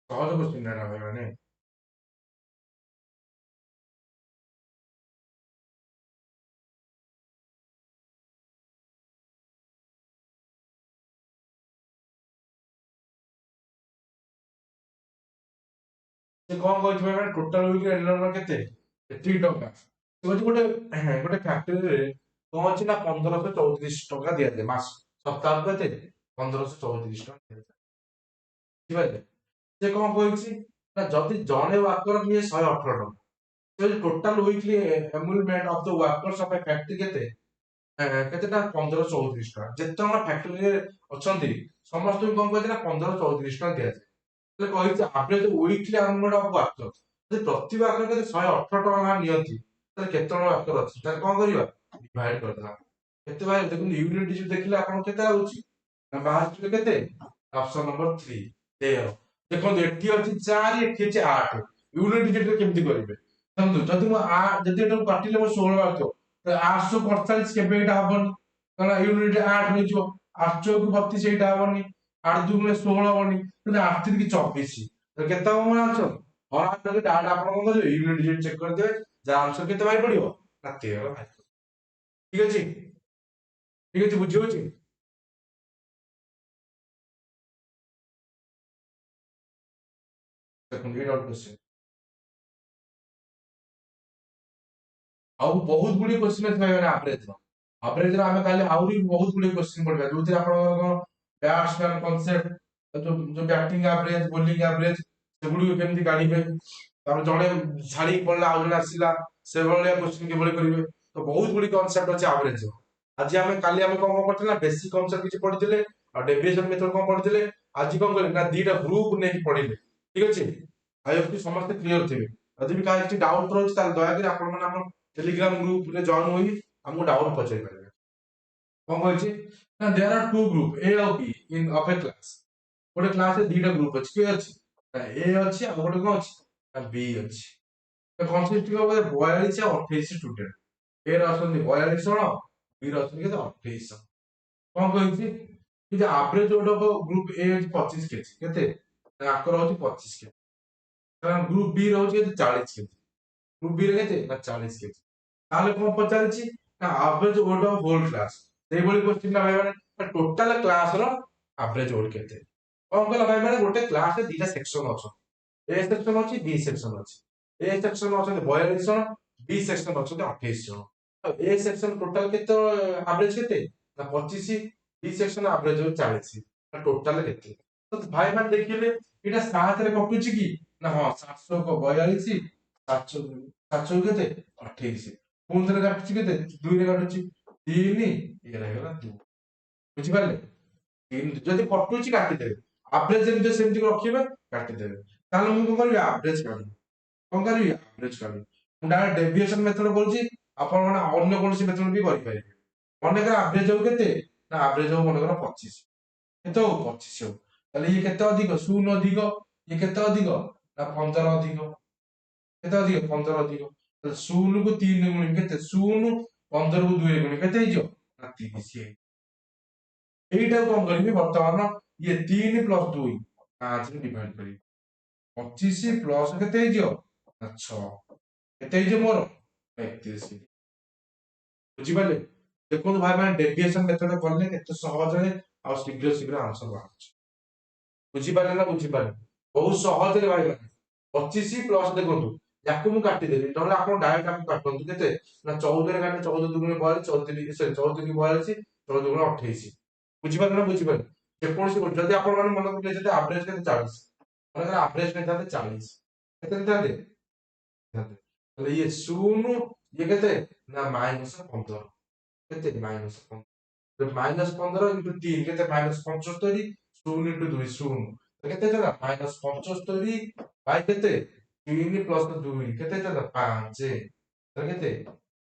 ସହଜ କ୍ୱେଶ୍ଚିନ ଟା ଭାଇ ମାନେ। ସେ କଣ କହିଛି ଭାଇ ମାନେ, ଟୋଟାଲ ୱିକ୍ ଏଣ୍ଡ କେତେ? ଏତିକି ଟଙ୍କା। ସେ କହୁଛି ଗୋଟେ ଫ୍ୟାକ୍ଟରୀରେ କଣ ଅଛି ନା 1534 ଟଙ୍କା ଦିଆଯାଏ ମାସ। ସପ୍ତାହକୁ କେତେ? 1534 ଟଙ୍କା ଦିଆଯାଏ। ବୁଝିପାରିଲେ? ସେ କଣ କହିଛି ନା ଯଦି ଜଣେ ୱାର୍କର ନିଏ 118 ଟଙ୍କା, ଯଦି total weekly emolument of the workers of a factory କେତେ? କେତେଟା? 1534 ଟଙ୍କା। ଯେତେ ଜଣ ଫ୍ୟାକ୍ଟରୀରେ ଅଛନ୍ତି ସମସ୍ତଙ୍କୁ କଣ କହିଛି ନା 1534 ଟଙ୍କା ଦିଆଯାଏ। ସେ କହିଛି ଆଭରେଜ ୱିକଲି ଆର୍ନମେଣ୍ଟ ଅଫ ୱାର୍କର। ଯଦି ପ୍ରତି ୱାର୍କର କେତେ 118 ଟଙ୍କା ନିଅନ୍ତି, ତାହେଲେ କେତେ ଜଣ ୱାର୍କର ଅଛି? ତାହେଲେ କଣ କରିବା? ଡିଭାଇଡ କରିଦେବା। କେତେ ଭାଇ ଦେଖନ୍ତୁ, ୟୁନିଟ ଡିଜିଟ ଦେଖିଲେ ଆପଣଙ୍କୁ କେତେ ଆଉଛି ନା ବାହାରୁଛି କେତେ? Option number 3 13। ଦେଖନ୍ତୁ ଏଠି ଅଛି 4, ଏଠି ଅଛି 8। ୟୁନିଟ ଡିଜିଟ କେମିତି କରିବେ? ଦେଖନ୍ତୁ ଯଦି ମୁଁ ଯଦି ଏଟାକୁ କାଟିଲେ ମୋ 16 ବାହାରୁଥିବ, ତ 847 କେବେ ଏଇଟା ହବନି, କାରଣ ୟୁନିଟ 8 ହେଇଯିବ। 8 ଚଉକୁ 32 ଏଇଟା ହବନି, 8 ଦୁଗୁଣେ 16 ହବନି, କିନ୍ତୁ 8 ତିରିକି 24। ତ କେତେ ହବ ମୋର ଆନ୍ସର? ହଁ ଯଦି ଡାଟା ଆପଣ କଣ କରିବେ, ୟୁନିଟ ଯଦି ଚେକ୍ କରିଦେବେ, ଯାହା ଆନ୍ସର କେତେ ବାହାରି ପଡିବ ନା 13 ବାହାରି ପଡିବ। ଠିକ ଅଛି, ଠିକ ଅଛି, ବୁଝି ହଉଛି? ଦେଖନ୍ତୁ ଏଇଟା ଗୋଟେ କ୍ୱେଶ୍ଚନ। ଆଉ ବହୁତ ଗୁଡିଏ କ୍ୱେଶ୍ଚନ ଅଛି ଭାଇ ମାନେ ଆଭରେଜର। ଆଭରେଜର ଆମେ କାଲି ଆହୁରି ବହୁତ ଗୁଡିଏ କ୍ୱେଶ୍ଚନ ପଢିବା, ଯୋଉଥିରେ ଆପଣଙ୍କର କଣ ବ୍ୟାଟ୍ସମ୍ୟାନ କନସେପ୍ଟ, ଯୋଉ ବ୍ୟାଟିଂ ଆଭରେଜ, ବୋଲିଂ ଆଭରେଜ, ସେଗୁଡିକୁ କେମିତି କାଢିବେ, ତାପରେ ଜଣେ ଛାଡିକି ପଡିଲା ଆଉ ଜଣେ ଆସିଲା, ସେଭଳିଆ କ୍ୱେଶ୍ଚନ କିଭଳି କରିବେ। ତ ବହୁତ ଗୁଡିଏ କନସେପ୍ଟ ଅଛି ଆଭରେଜ। ଆଜି ଆମେ କାଲି ଆମେ କଣ କଣ କରିଥିଲେ ନା ବେସିକ କନସେପ୍ଟ କିଛି ପଢିଥିଲେ, ଆଉ ଡେଭିଏସନ ମେଥଡ କଣ ପଢିଥିଲେ। ଆଜି କଣ କରିବେ ନା ଦିଟା ଗ୍ରୁପ ନେଇକି ପଢିଲେ। ଠିକ ଅଛି, ଆଇ ହୋପ କି ସମସ୍ତେ କ୍ଲିୟର ଥିବେ। ଯଦି ବି କାହାର କିଛି ଡାଉଟ ରହୁଛି ତାହେଲେ ଦୟାକରି ଆପଣ ମାନେ ଆମ ଟେଲିଗ୍ରାମ ଗ୍ରୁପରେ ଜଏନ ହୋଇ ଆମକୁ ଡାଉଟ ପଚାରି ପାରିବେ। କଣ କହିଛି ନା there are two group A ଆଉ B in of a class. ଗୋଟେ କ୍ଲାସରେ ଦିଟା ଗ୍ରୁପ ଅଛି, କିଏ ଅଛି ନା ଏ ଅଛି, ଆଉ ଗୋଟେ କଣ ଅଛି ନା ବି ଅଛି। କନସିଷ୍ଟିଂ ଅଫ 42 ଆଉ 28 ଷ୍ଟୁଡେଣ୍ଟ। ଏ ର ଅଛନ୍ତି 42 ଜଣ, ବି ର ଅଛନ୍ତି କେତେ 28 ଜଣ। କଣ କହିଛି କି ଆଭରେଜ ଗୋଟେ ହବ ଗ୍ରୁପ ଏ ଅଛି 25 କେଜି, କେତେ ଆଙ୍କର ହଉଛି 25 କେଜି, କାରଣ ଗ୍ରୁପ ବି ରହୁଛି କେତେ 40 କେଜି, ଗ୍ରୁପ ବି ରେ କେତେ ନା 40 କେଜି। ତାହେଲେ କଣ ପଚାରିଛି ନା average weight of whole class. ସେଇଭଳି କ୍ୱେଶ୍ଚିନ୍ ଭାଇ ମାନେ ଟୋଟାଲ କ୍ଲାସ ର ଆଭରେଜ ୱେଟ କେତେ। କଣ କହିଲା ଭାଇ ମାନେ ଗୋଟେ କ୍ଲାସ ରେ ଦିଟା ସେକ୍ସନ ଅଛନ୍ତି, ଏ ସେକ୍ସନ ଅଛି, ବି ସେକ୍ସନ ଅଛି। ଏ ସେକ୍ସନ ଅଛନ୍ତି 42 ଜଣ, ବି ସେକ୍ସନ ଅଛନ୍ତି 28 ଜଣ। ଆଉ ଏ ସେକ୍ସନ ଟୋଟାଲ କେତେ ଆଭରେଜ କେତେ ନା 25, ବି ସେକ୍ସନ ଆଭରେଜ ହଉଛି 40। ଟୋଟାଲ କେତେ? ତ ଭାଇ ମାନେ ଦେଖିଲେ ଏଇଟା 7 ରେ କଟୁଛି କି ନା ହଁ 742, 700 କେତେ 28। ପୁଣି ଥରେ କାଟୁଛି କେତେ 2 ରେ କାଟୁଛି 3, ଇଏ ରହିଗଲା 2। ବୁଝିପାରିଲେ? ଯଦି କଟୁଛି କାଟିଦେବେ, ଆଭରେଜ ଯେମିତି ସେମିତି ରଖିବେ, କାଟିଦେବେ। ତାହେଲେ ମୁଁ କଣ କରିବି ଆଭରେଜ କାଢିବି। କଣ କରିବି ଆଭରେଜ କାଢିବି। ମୁଁ ଡାଇରେକ୍ଟ ଡେଭିଏସନ ମେଥଡ କରୁଛି, ଆପଣ ମାନେ ଅନ୍ୟ କୌଣସି ମେଥଡ ବି କରିପାରିବେ। ମନେକର ଆଭରେଜ ହଉ କେତେ ନା ଆଭରେଜ ହଉ ମନେକର 25, କେତେ ହଉ 25 ହଉ, ତାହେଲେ ଇଏ କେତେ ଅଧିକ 0 ଅଧିକ, ଇଏ କେତେ ଅଧିକ ନା 15 ଅଧିକ, କେତେ ଅଧିକ 15 ଅଧିକ। 0 କୁ 3 ରେ ଗୁଣିବି କେତେ 0, 15 କୁ 2 ରେ ଗୁଣିବି କେତେ ହେଇଯିବ ନା 30। এইটাও କଣ କରିବି ବର୍ତ୍ତମାନ ଇଏ 3 ପ୍ଲସ 2 5 ରେ ଡିଭାଇଡ କରିବି। 25 ପ୍ଲସ କେତେ ହେଇଯିବ ନା 6, କେତେ ହେଇଯିବ ମୋର 31। ବୁଝିପାରିଲେ? ଦେଖନ୍ତୁ ଭାଇ ମାନେ ଡେଭିଏସନ ମେଥଡ କଲେ କେତେ ସହଜରେ ଆଉ ଶୀଘ୍ର ଶୀଘ୍ର ଆନ୍ସର ବାହାରୁଛି। ବୁଝିପାରିଲେ ନା ବୁଝିପାରିଲେ? ବହୁତ ସହଜରେ ଭାଇ ମାନେ 25 ପ୍ଲସ ଦେଖନ୍ତୁ ୟାକୁ ମୁଁ କାଟିଦେବି, ନହେଲେ ଆପଣ ଡାଇରେକ୍ଟ ଆକୁ କାଟନ୍ତୁ କେତେ ନା 14 ରେ କାଟେ 14 ଦୁଗୁଣେ 42, 14 ସରି 14 ଦୁଗୁଣେ 42, 14 ଦୁଗୁଣେ 28। ବୁଝିପାରିଲେ ନା ବୁଝିପାରିଲେ? ଯେକୌଣସି ଯଦି ଆପଣ ମାନେ ମନେ କରିବେ ଯଦି ଆଭରେଜ କେତେ 40, ମନେକର ଆଭରେଜ ନେଇଥାନ୍ତେ 40, କେତେ ନେଇଥାନ୍ତେ ତାହେଲେ ଇଏ 0, ଇଏ କେତେ ନା -15, କେତେ -15, -15 ଇଣ୍ଟୁ 3 କେତେ -75, 0 ଇଣ୍ଟୁ 2 0, କେତେ ହେଲା -75 ବାଇ କେତେ 3 ପ୍ଲସ 2 କେତେ ହେଲା 5, କେତେ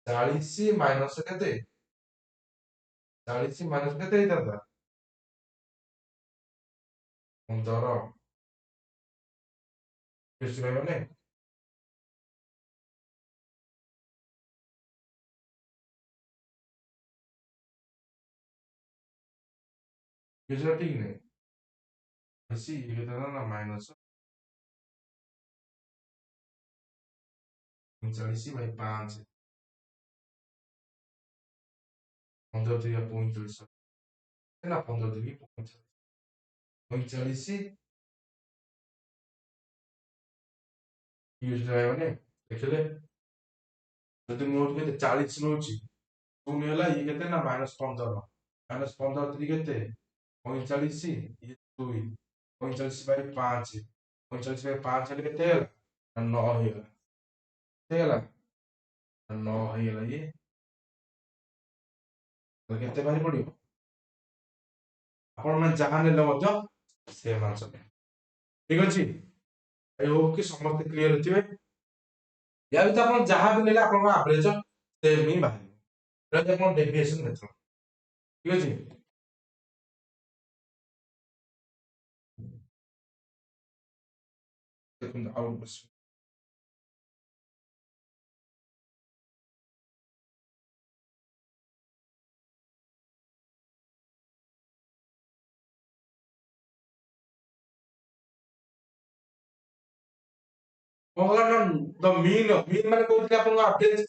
40 ମାଇନସ କେତେ 40 ମାଇନସ କେତେ ହେଇଥାନ୍ତା 15। ବୁଝିପାରିଲେ? ବୁଝିବା ଠିକ ନାହିଁ ବେଶୀ ଇଏ ହେଇଥାନ୍ତା ନା -45/5, 15 3 45 ନା 15 3 45 ୟୁଜ ରହିବନି। ଦେଖିଲେ ଯଦି ମୁଁ କେତେ 40 ନଉଛି, ପୁଣି ହେଲା ଇଏ କେତେ ନା -15, -15 3 କେତେ 45, ଇଏ 2 45/5, 45/5 ହେଲେ କେତେ ହେଲା ନା 9 ହେଇଗଲା, କେତେ ହେଲା ନା 9 ହେଇଗଲା। ଇଏ ତ କେତେ ବାହାରି ପଡିବ ଆପଣ ମାନେ ଯାହା ନେଲେ ମଧ୍ୟ ସେମ୍ ଆନ୍ସର। ଠିକ ଅଛି, ଆଇ ହୋପ କି ସମସ୍ତେ କ୍ଲିୟର ଥିବେ। ୟା ଭିତରେ ଆପଣ ଯାହା ବି ନେଲେ ଆପଣଙ୍କ ଆଭରେଜ ସେମ୍ ହିଁ ବାହାରିବ, ଯଦି ଆପଣ ଡେଭିଏସନ ମେଥଡ। ଠିକ ଅଛି। ଦେଖନ୍ତୁ ଆଉ ଗୋଟେ କଣ କଲା ନା ଦ ମିନ୍ ମାନେ କହୁଥିଲି ଆପଣଙ୍କୁ ଆଭରେଜ।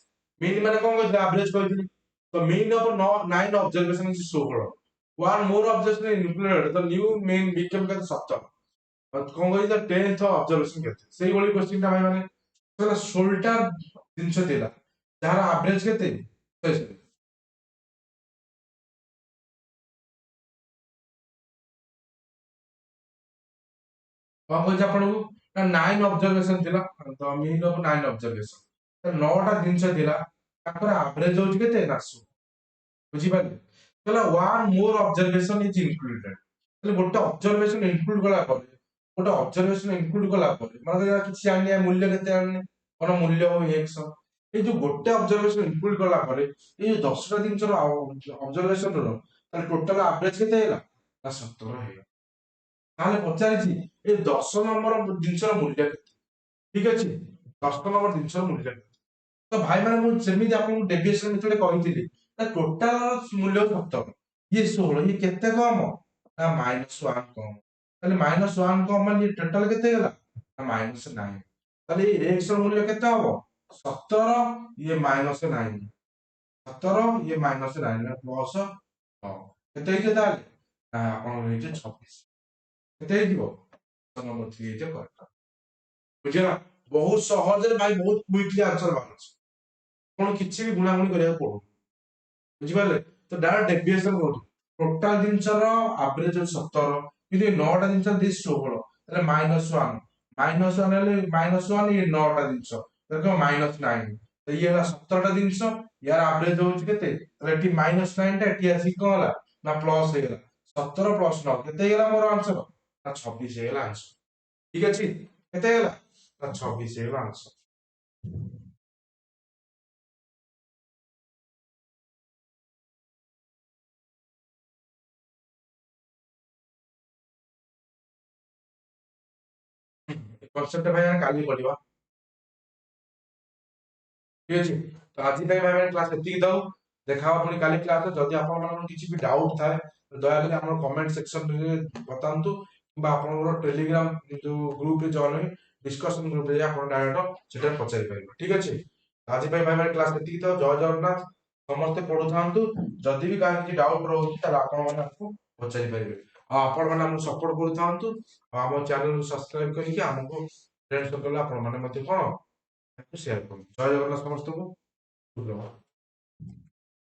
ମିନ୍ ମାନେ କଣ କହିଥିଲି ଆଭରେଜ କହିଥିଲି। ତ mean of 9 observation is 16। One more observation included, the new mean became କେତେ 17। କଣ କହିଲି 10th ଅବଜରଭେସନ କେତେ ସେଇଭଳି କ୍ୱେଶ୍ଚିନ୍ ଟା ଭାଇ ମାନେ 16ଟା ଜିନିଷ ଥିଲା ଯାହାର ଆଭରେଜ କେତେ। କଣ କହୁଛି ଆପଣଙ୍କୁ ନା 9 ଅବଜରଭେସନ ଥିଲା। ତ ମିନ୍ ଅଫ 9 ଅବଜରଭେସନ 9ଟା ଜିନିଷ ଥିଲା ତାଙ୍କର ଆଭରେଜ ହଉଛି କେତେ ନା 16। ବୁଝିପାରିଲେ ତାହେଲେ ୱାନ୍ ମୋର ଅବଜରଭେସନ ଇଜ ଇନକ୍ଲୁଡେଡ। ତାହେଲେ ଗୋଟେ ଅବଜରଭେସନ ଇନକ୍ଲୁଡ କଲା ପରେ ଗୋଟେ ଅବଜରଭେସନ ଇନକ୍ଲୁଡ କଲା ପରେ ମାନେ କିଛି ଜାଣିନି ମୂଲ୍ୟ କେତେ ଜାଣିନି କଣ ମୂଲ୍ୟ ହଉ x। ଏଇ ଯୋଉ ଗୋଟେ ଅବଜରଭେସନ ଇନକ୍ଲୁଡ କଲା ପରେ ଏଇ ଯୋଉ 10ଟା ଜିନିଷର ଅବଜରଭେସନ ର ତାହେଲେ ଟୋଟାଲ ଆଭରେଜ କେତେ ହେଲା ନା 17 ହେଇଗଲା। ତାହେଲେ ପଚାରିଛି ଏଇ 10 ନମ୍ବର ଜିନିଷର ମୂଲ୍ୟ କେତେ। ଠିକ ଅଛି 10 ନମ୍ବର ଜିନିଷର ମୂଲ୍ୟ କେତେ। ତ ଭାଇ ମାନେ ମୁଁ ଯେମିତି ଆପଣଙ୍କୁ ଡେଭିଏସନ ଭିତରେ କହିଥିଲି ନା ଟୋଟାଲ ମୂଲ୍ୟ 17 ଇଏ 16 ଇଏ କେତେ କମ ନା -1 କମ। ତାହେଲେ -1 କମ ମାନେ ଟୋଟାଲ କେତେ ହେଲା ନା -9। ତାହେଲେ ଏଇ x ର ମୂଲ୍ୟ କେତେ ହବ 17 ଇଏ -9। 17 ଇଏ -9 ପ୍ଲସ 9 କେତେ ହେଇଯିବ ତାହେଲେ ନା ଆପଣଙ୍କର ହେଇଯିବ 26। କେତେ ହେଇଯିବ ନମ୍ବର 3 ହେଇଯିବ କରେକ୍ଟ। ବୁଝିଲା ବହୁତ ସହଜରେ ଭାଇ ବହୁତ କ୍ୱିକଲି ଆନ୍ସର ବାହାରୁଛି ଆପଣ କିଛି ବି ଗୁଣାଗୁଣି କରିବାକୁ ପଡୁନି। ବୁଝିପାରିଲେ ତ ଡାଇରେକ୍ଟ ଡେଭିଏସନ କରୁ ଟୋଟାଲ ଜିନିଷର ଆଭରେଜ ହଉଛି 17 କିନ୍ତୁ ଏ 9ଟା ଜିନିଷ ଦେଇଛି 16 ତାହେଲେ -1 -1 ହେଲେ -1 ଇଏ 9ଟା ଜିନିଷ ତାହେଲେ -9 ଇଏ ହେଲା 17ଟା ଜିନିଷ ୟାର ଆଭରେଜ ହଉଛି କେତେ ତାହେଲେ ଏଠି -9 ଟା ଏଠି ଆସିକି କଣ ହେଲା ନା ପ୍ଲସ ହେଇଗଲା 17 ପ୍ଲସ 9 କେତେ ହେଇଗଲା ମୋର ଆନ୍ସର ନା 26 ହେଇଗଲା ଆନ୍ସର। ଠିକ ଅଛି କେତେ ହେଇଗଲା ନା 26 ହେଇଗଲା ଆନ୍ସର। କନସେପ୍ଟ ଭାଇ ଆମେ କାଲି ପଢିବା। ଠିକ ଅଛି ତ ଆଜି ପାଇଁ ଭାଇ କ୍ଲାସ ଏତିକି ଥାଉ ଦେଖା ହବ ପୁଣି କାଲି କ୍ଲାସରେ। ଯଦି ଆପଣଙ୍କର କିଛି ବି ଡାଉଟ ଥାଏ ଦୟାକରି ଆମର କମେଣ୍ଟ ସେକ୍ସନରେ ବତାନ୍ତୁ କିମ୍ବା ଆପଣଙ୍କର ଟେଲିଗ୍ରାମ ଯୋଉ ଗ୍ରୁପରେ ଜଏନ ହୋଇ ଡିସ୍କସନ ଗ୍ରୁପରେ ଯାଇ ଆପଣ ଡାଇରେକ୍ଟ ସେଟା ପଚାରି ପାରିବେ। ଠିକ ଅଛି ଆଜି ପାଇଁ ଭାଇ କ୍ଲାସ ଏତିକି ଥାଉ। ଜୟ ଜଗନ୍ନାଥ ସମସ୍ତେ ପଢୁଥାନ୍ତୁ। ଯଦି ବି କାହାର କିଛି ଡାଉଟ ରହୁଛି ତାହେଲେ ଆପଣ ମାନେ ଆମକୁ ପଚାରି ପାରିବେ ଆଉ ଆପଣ ମାନେ ଆମକୁ ସପୋର୍ଟ କରୁଥାନ୍ତୁ ଆଉ ଆମ ଚ୍ୟାନେଲକୁ ସବସ୍କ୍ରାଇବ କରିକି ଆମକୁ ଫ୍ରେଣ୍ଡ ସର୍କଲରେ ଆପଣ ମାନେ ମଧ୍ୟ କଣ ସେୟାର କରନ୍ତୁ। ଜୟ ଜଗନ୍ନାଥ ସମସ୍ତଙ୍କୁ।